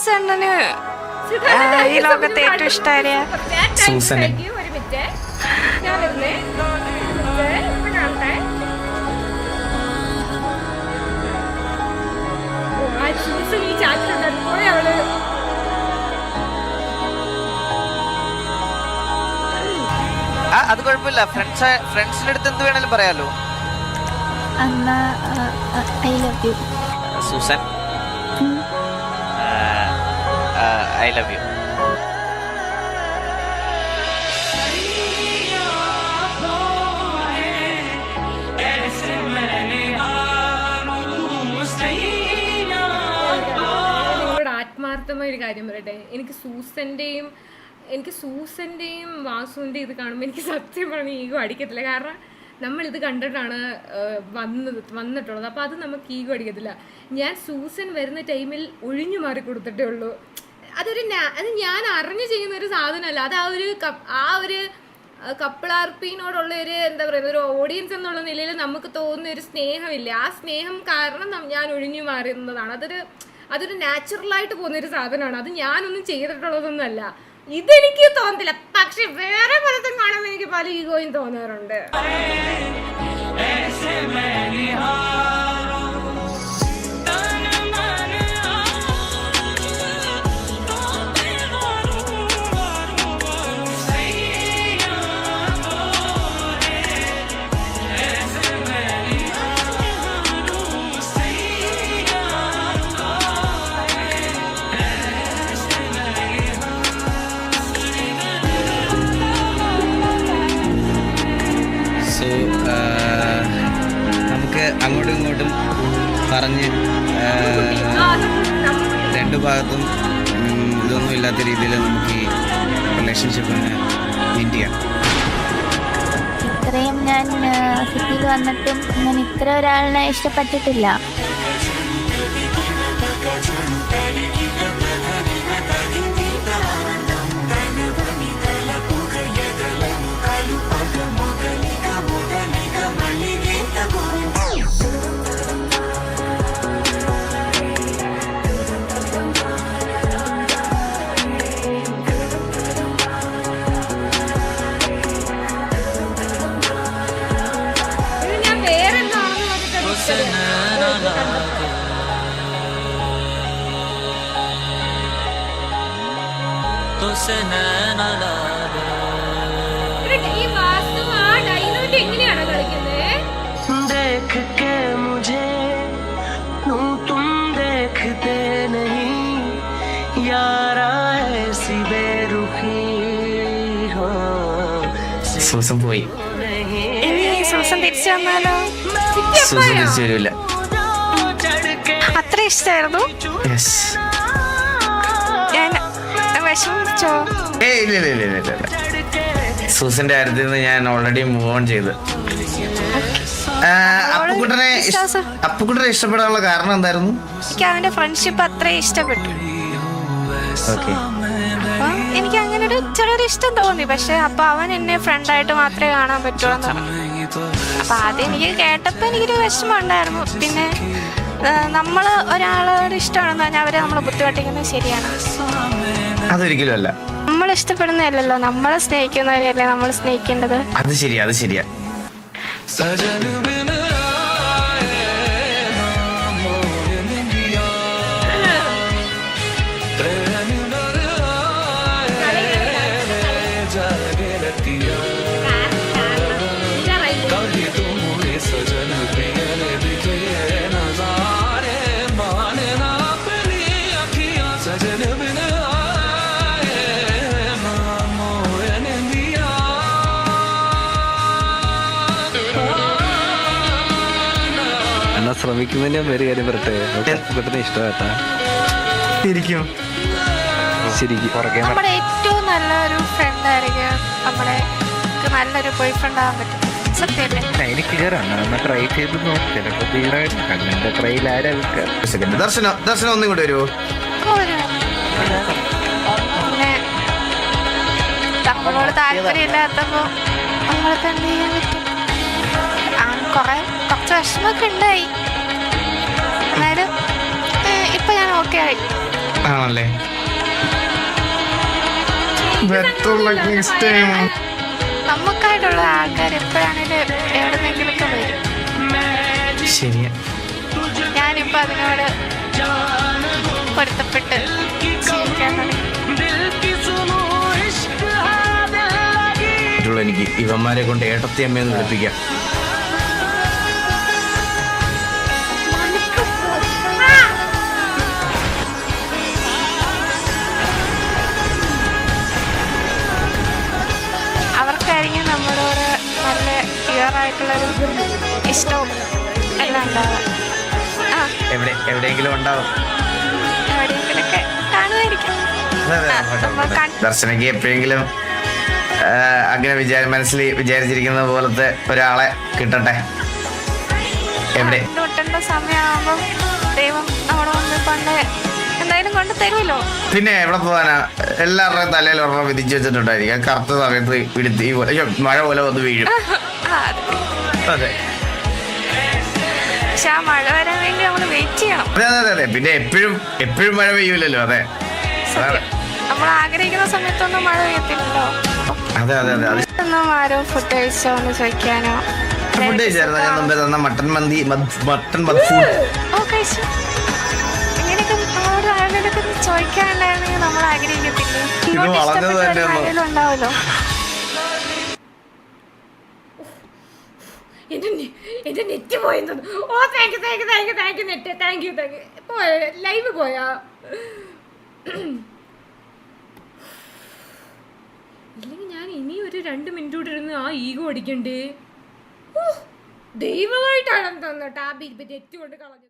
ദാസണ്ണന് ഈ ലോകത്തെ ഏറ്റവും ഇഷ്ടമായ സൂസനെ. അത് കുഴപ്പമില്ല, ഫ്രണ്ട്സിന്റെ അടുത്ത് എന്ത് വേണേലും പറയാലോ. I love you Susan, I love you. ആത്മാർത്ഥമായ ഒരു കാര്യം പറയട്ടെ, എനിക്ക് സൂസന്റെയും വാസുവിന്റെയും ഇത് കാണുമ്പോൾ എനിക്ക് സത്യം പറഞ്ഞ ഈഗോ അടിക്കത്തില്ല. കാരണം നമ്മളിത് കണ്ടിട്ടാണ് വന്നിട്ടുള്ളത്. അപ്പോൾ അത് നമുക്ക് ഈഗോ അടിക്കത്തില്ല. ഞാൻ സൂസൻ വരുന്ന ടൈമിൽ ഒഴിഞ്ഞു മാറി കൊടുത്തിട്ടേ ഉള്ളൂ. അത് ഞാൻ അറിഞ്ഞു ചെയ്യുന്ന ഒരു സാധനമല്ല. അത് ആ ഒരു കപ്പിളാർപ്പിനോടുള്ള ഒരു എന്താ പറയുക, ഒരു ഓഡിയൻസ് എന്നുള്ള നിലയിൽ നമുക്ക് തോന്നുന്ന ഒരു സ്നേഹമില്ല. ആ സ്നേഹം കാരണം ഞാൻ ഒഴിഞ്ഞു മാറുന്നതാണ്. അതൊരു നാച്ചുറലായിട്ട് പോകുന്നൊരു സാധനമാണ്. അത് ഞാനൊന്നും ചെയ്തിട്ടുള്ളതൊന്നുമല്ല. ഇതെനിക്ക് തോന്നത്തില്ല. പക്ഷെ വേറെ പലതും കാണുമ്പോൾ എനിക്ക് പല ഈഗോയും തോന്നാറുണ്ട്. നമുക്ക് അങ്ങോട്ടും ഇങ്ങോട്ടും പറഞ്ഞ് രണ്ടു ഭാഗത്തും ഇതൊന്നും ഇല്ലാത്ത രീതിയിൽ നമുക്ക് ഈ റിലേഷൻഷിപ്പിനെ മെയിൻ ചെയ്യാം. ഇത്രയും ഞാൻ സിറ്റിയിൽ വന്നിട്ടും ഞാൻ ഇത്ര ഒരാളിനെ ഇഷ്ടപ്പെട്ടിട്ടില്ല. ഈ വാസ്തു ആ ഡൈനോട്ട് എങ്ങനെയാണ് കളിക്കുന്നത്? സൂസൻ പോയി. സൂസൻ തിരിച്ചു വന്നാലോ? സൂസൻ തിരിച്ചു വരില്ല. അത്ര ഇഷ്ടായിരുന്നു. ഞാൻ വിഷമിച്ചോ? ഇല്ല. സൂസന്റെ കാര്യത്തിൽ നിന്ന് ഞാൻ ഓൾറെഡി മൂവ് ഓൺ ചെയ്ത്. അപ്പുക്കുട്ടനെ ഇഷ്ടപ്പെടാനുള്ള കാരണം എന്തായിരുന്നു? എനിക്ക് അവന്റെ ഫ്രണ്ട്ഷിപ്പ് അത്ര ഇഷ്ടപ്പെട്ടു. എനിക്ക് അങ്ങനെ ഒരു ചെറിയൊരു ഇഷ്ടം തോന്നി. പക്ഷെ അപ്പൊ അവൻ എന്നെ ഫ്രണ്ടായിട്ട് മാത്രമേ കാണാൻ പറ്റുള്ളൂ എന്ന് പറഞ്ഞു. അപ്പൊ അതെനിക്ക് കേട്ടപ്പോ എനിക്കൊരു വിഷമം ഉണ്ടായിരുന്നു. പിന്നെ നമ്മള് ഒരാളോട് ഇഷ്ടമാണെന്ന് പറഞ്ഞാൽ അവരെ നമ്മളെ ബുദ്ധിമുട്ടിക്കുന്നത് ശരിയാണ്? അതൊരിക്കലും അല്ല. നമ്മൾ ഇഷ്ടപ്പെടുന്നതല്ലല്ലോ, നമ്മളെ സ്നേഹിക്കുന്നവരല്ലേ നമ്മൾ സ്നേഹിക്കേണ്ടത്. അത് ശരിയാ. ശ്രമിക്കുന്നതിന് ഞാൻ വേറെ കാര്യം പറയട്ടെ. പെട്ടെന്ന് ഇഷ്ടമായിട്ടാ ശരിക്കും നമ്മുടെ ഏറ്റവും നല്ലൊരു ഫ്രണ്ട് ആയിരിക്കും. നമ്മുടെ നല്ലൊരു ബോയ് ഫ്രണ്ട് ആവാൻ പറ്റും. സത്യല്ലേ? എനിക്ക് ക്ലിയറാണ്. ട്രൈ ചെയ്ത് നോക്കി. ചിലപ്പോ തീരായിട്ട് കണ്ണിന്റെ ട്രൈയിൽ ആരാ ദർശനം ഒന്നും കൂടെ വരുമോ? പിന്നെ നമ്മളോട് താല്പര്യം ഇല്ലാത്തപ്പോ നമ്മൾക്ക് എന്ത് ചെയ്യാൻ പറ്റും? കുറച്ച് വിഷമൊക്കെ ഉണ്ടായി. എന്നാലും ഇപ്പൊ ഞാൻ ഓക്കെ ആയി. ആണല്ലേ? നമുക്കായിട്ടുള്ള ആൾക്കാർ എപ്പോഴാണേലും എവിടെന്നെങ്കിലൊക്കെ വരും. ശരിയാ. ഞാനിപ്പോ അതിനോട് പൊരുത്തപ്പെട്ട് ജീവിക്കാൻ തുടങ്ങി. എനിക്ക് ഇവന്മാരെ കൊണ്ട് ഏട്ടത്തി അമ്മയെന്ന് വിളിപ്പിക്കാം. അവർക്കായിരിക്കും നമ്മളോട് നല്ല ക്ലിയറായിട്ടുള്ളൊരു ഇഷ്ടവും എല്ലാം ഉണ്ടാവാം. എവിടെയെങ്കിലും ഉണ്ടാവും. എവിടെയെങ്കിലൊക്കെ കാണുമായിരിക്കും. ദർശനയ്ക്ക് എപ്പോഴെങ്കിലും അങ്ങനെ മനസ്സിൽ വിചാരിച്ചിരിക്കുന്ന പോലത്തെ ഒരാളെ കിട്ടട്ടെ. കിട്ടേണ്ട സമയമാകുമ്പം ദൈവം അവിടെ വന്ന് കൊണ്ട് എന്തായാലും കൊണ്ട് തരുമല്ലോ. പിന്നെ എവിടെ പോകാനാ? എല്ലാവരുടെയും തലയിൽ ഒരെണ്ണം വിധിച്ചു വെച്ചിട്ടുണ്ടായിരിക്കും. കറക്റ്റ് സമയത്ത് പിടുത്തി മഴ പോലെ വന്ന് വീഴും. അതെ, പക്ഷെ ആ മഴ വരാൻ വേണ്ടി നമ്മൾ വെയിറ്റ് ചെയ്യണം. അതെ. പിന്നെ എപ്പോഴും മഴ പെയ്യൂലല്ലോ. അതെ, നമ്മൾ ആഗ്രഹിക്കുന്ന സമയത്തൊന്നും മഴ പെയ്യത്തില്ലല്ലോ. അതെ. ഒന്നും ആരോ ഫുഡ് കഴിച്ചോ എന്ന് ചോദിക്കാനോ? ഫുഡ് കഴിച്ചായിരുന്നു. ഞാൻ മുമ്പേ തന്ന മട്ടൻ ഓ കഴിച്ചു. ഇങ്ങനെയൊക്കെ നമ്മളോട് ആരോടൊക്കെ ചോദിക്കാനുണ്ടായിരുന്നെങ്കിൽ നമ്മൾ ആഗ്രഹിക്കത്തില്ലേ? ഇങ്ങോട്ട് ഉണ്ടാവല്ലോ. എന്റെ നെറ്റ് പോയെന്ന്. Oh thank you net. Thank you live പോയാ? ഇല്ലെങ്കിൽ ഞാൻ ഇനി ഒരു 2 മിനിറ്റ് കൂടെ ഇരുന്ന് ആ ഈഗോ അടിക്കണ്ടേ? ദൈവമായിട്ടാണെന്ന് തോന്നട്ടെ ആ നെറ്റ് കൊണ്ട് കളഞ്ഞത്.